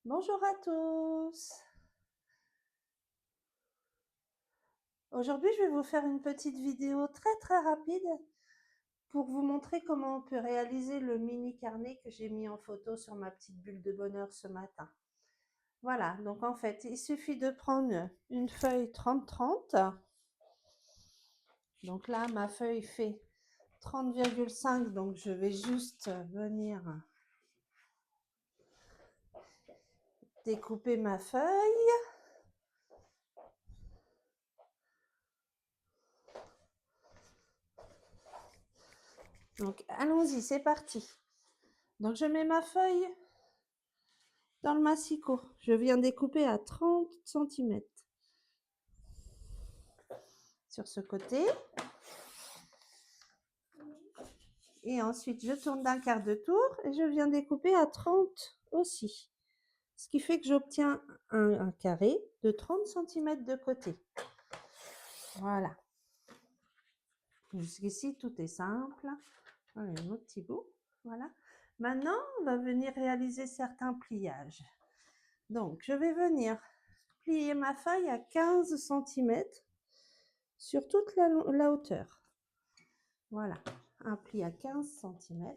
Bonjour à tous. Aujourd'hui, je vais vous faire une petite vidéo très rapide pour vous montrer comment on peut réaliser le mini carnet que j'ai mis en photo sur ma petite bulle de bonheur ce matin. Voilà, donc en fait, il suffit de prendre une feuille 30-30. Donc là, ma feuille fait 30,5, donc je vais juste venir découper ma feuille. Donc allons-y, c'est parti. Donc je mets ma feuille dans le massicot. Je viens découper à 30 cm sur ce côté. Et ensuite, je tourne d'un quart de tour et je viens découper à 30 aussi. Ce qui fait que j'obtiens un carré de 30 cm de côté. Voilà. Jusqu'ici, tout est simple. Voilà, un autre petit bout. Voilà. Maintenant, on va venir réaliser certains pliages. Donc, je vais venir plier ma feuille à 15 cm sur toute la hauteur. Voilà, un pli à 15 cm.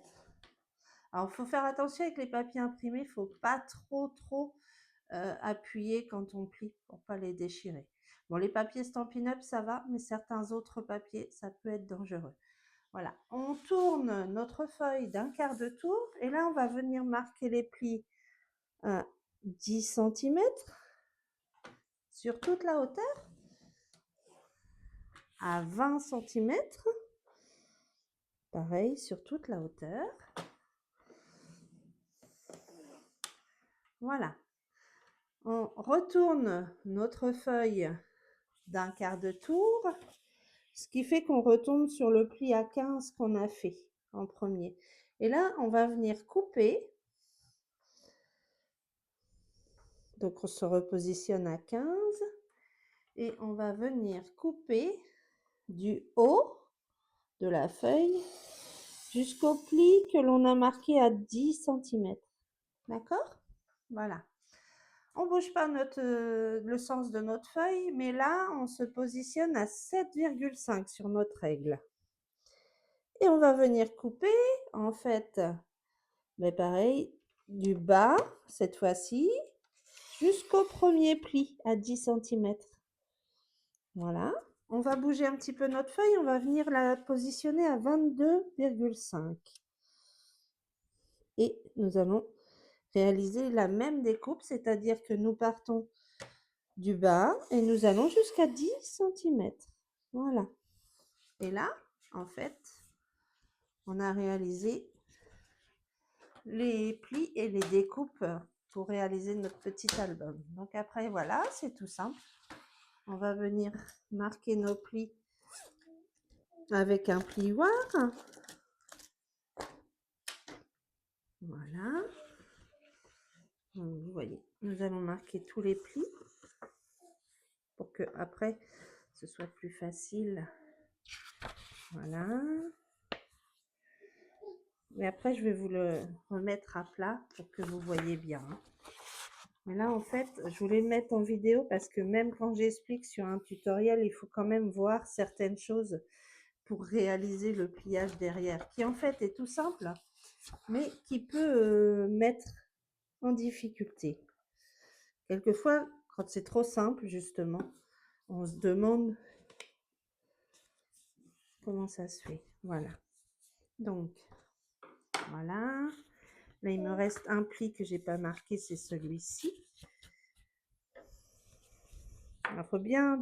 Alors, il faut faire attention avec les papiers imprimés, il ne faut pas trop appuyer quand on plie pour pas les déchirer. Bon, les papiers Stampin' Up, ça va, mais certains autres papiers, ça peut être dangereux. Voilà, on tourne notre feuille d'un quart de tour et là, on va venir marquer les plis à 10 cm sur toute la hauteur, à 20 cm, pareil sur toute la hauteur. Voilà. On retourne notre feuille d'un quart de tour, ce qui fait qu'on retombe sur le pli à 15 qu'on a fait en premier. Et là, on va venir couper. Donc, on se repositionne à 15 et on va venir couper du haut de la feuille jusqu'au pli que l'on a marqué à 10 cm. D'accord? Voilà. On ne bouge pas le sens de notre feuille, mais là, on se positionne à 7,5 sur notre règle. Et on va venir couper, en fait, mais pareil, du bas, cette fois-ci, jusqu'au premier pli à 10 cm. Voilà. On va bouger un petit peu notre feuille, on va venir la positionner à 22,5. Et nous allons réaliser la même découpe, c'est-à-dire que nous partons du bas et nous allons jusqu'à 10 cm. Voilà. Et là, en fait, on a réalisé les plis et les découpes pour réaliser notre petit album. Donc après, voilà, c'est tout simple. On va venir marquer nos plis avec un plioir. Voilà. Donc, vous voyez, nous allons marquer tous les plis pour que après ce soit plus facile. Voilà. Et après, je vais vous le remettre à plat pour que vous voyez bien. Mais là, en fait, je voulais le mettre en vidéo parce que même quand j'explique sur un tutoriel, il faut quand même voir certaines choses pour réaliser le pliage derrière, qui en fait est tout simple, mais qui peut mettre en difficulté. Quelquefois, quand c'est trop simple, justement, on se demande comment ça se fait. Voilà. Donc, voilà. Là, il me reste un pli que j'ai pas marqué, c'est celui-ci. Il faut bien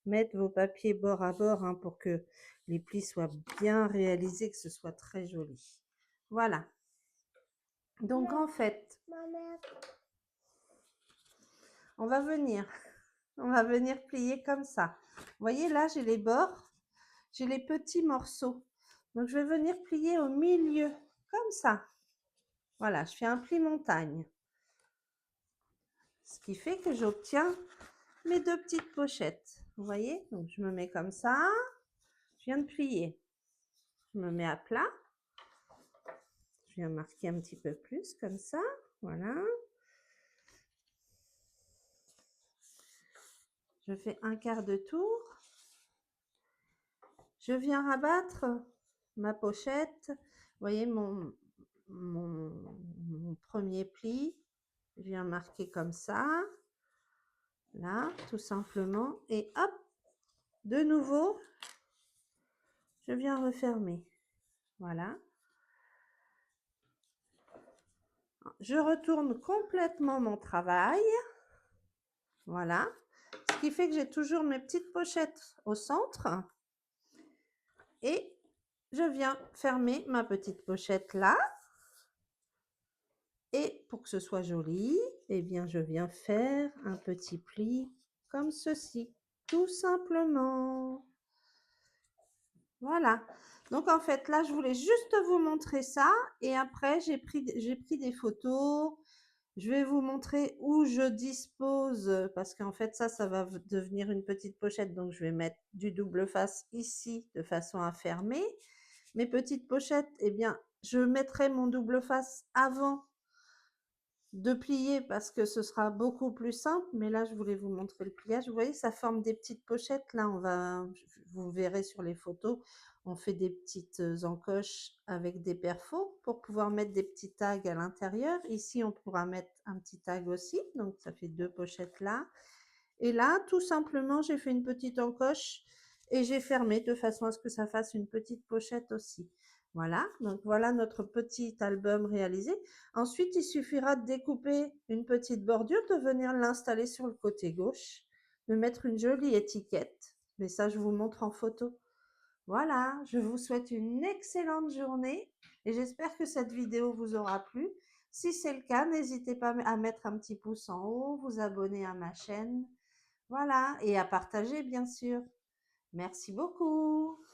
mettre vos papiers bord à bord hein, pour que les plis soient bien réalisés, que ce soit très joli. Voilà. Donc, en fait, on va venir plier comme ça. Vous voyez, là, j'ai les bords, j'ai les petits morceaux. Donc, je vais venir plier au milieu, comme ça. Voilà, je fais un pli montagne. Ce qui fait que j'obtiens mes deux petites pochettes. Vous voyez, donc je me mets comme ça. Je viens de plier. Je me mets à plat. Je viens marquer un petit peu plus, comme ça. Voilà. Je fais un quart de tour. Je viens rabattre ma pochette. Vous voyez mon premier pli. Je viens marquer comme ça. Là, tout simplement. Et hop, de nouveau, je viens refermer. Voilà. Je retourne complètement mon travail. Voilà. Ce qui fait que j'ai toujours mes petites pochettes au centre. Et je viens fermer ma petite pochette là. Et pour que ce soit joli, eh bien, je viens faire un petit pli comme ceci, tout simplement. Voilà. Donc, en fait, là, je voulais juste vous montrer ça. Et après, j'ai pris des photos. Je vais vous montrer où je dispose, parce qu'en fait, ça va devenir une petite pochette. Donc, je vais mettre du double face ici de façon à fermer. Mes petites pochettes, eh bien, je mettrai mon double face avant de plier parce que ce sera beaucoup plus simple. Mais là, je voulais vous montrer le pliage. Vous voyez, ça forme des petites pochettes. Là, vous verrez sur les photos, on fait des petites encoches avec des perfos pour pouvoir mettre des petits tags à l'intérieur. Ici, on pourra mettre un petit tag aussi. Donc, ça fait 2 pochettes là. Et là, tout simplement, j'ai fait une petite encoche et j'ai fermé de façon à ce que ça fasse une petite pochette aussi. Voilà, donc voilà notre petit album réalisé. Ensuite, il suffira de découper une petite bordure, de venir l'installer sur le côté gauche, de mettre une jolie étiquette. Mais ça, je vous montre en photo. Voilà, je vous souhaite une excellente journée et j'espère que cette vidéo vous aura plu. Si c'est le cas, n'hésitez pas à mettre un petit pouce en haut, vous abonner à ma chaîne. Voilà, et à partager, bien sûr. Merci beaucoup.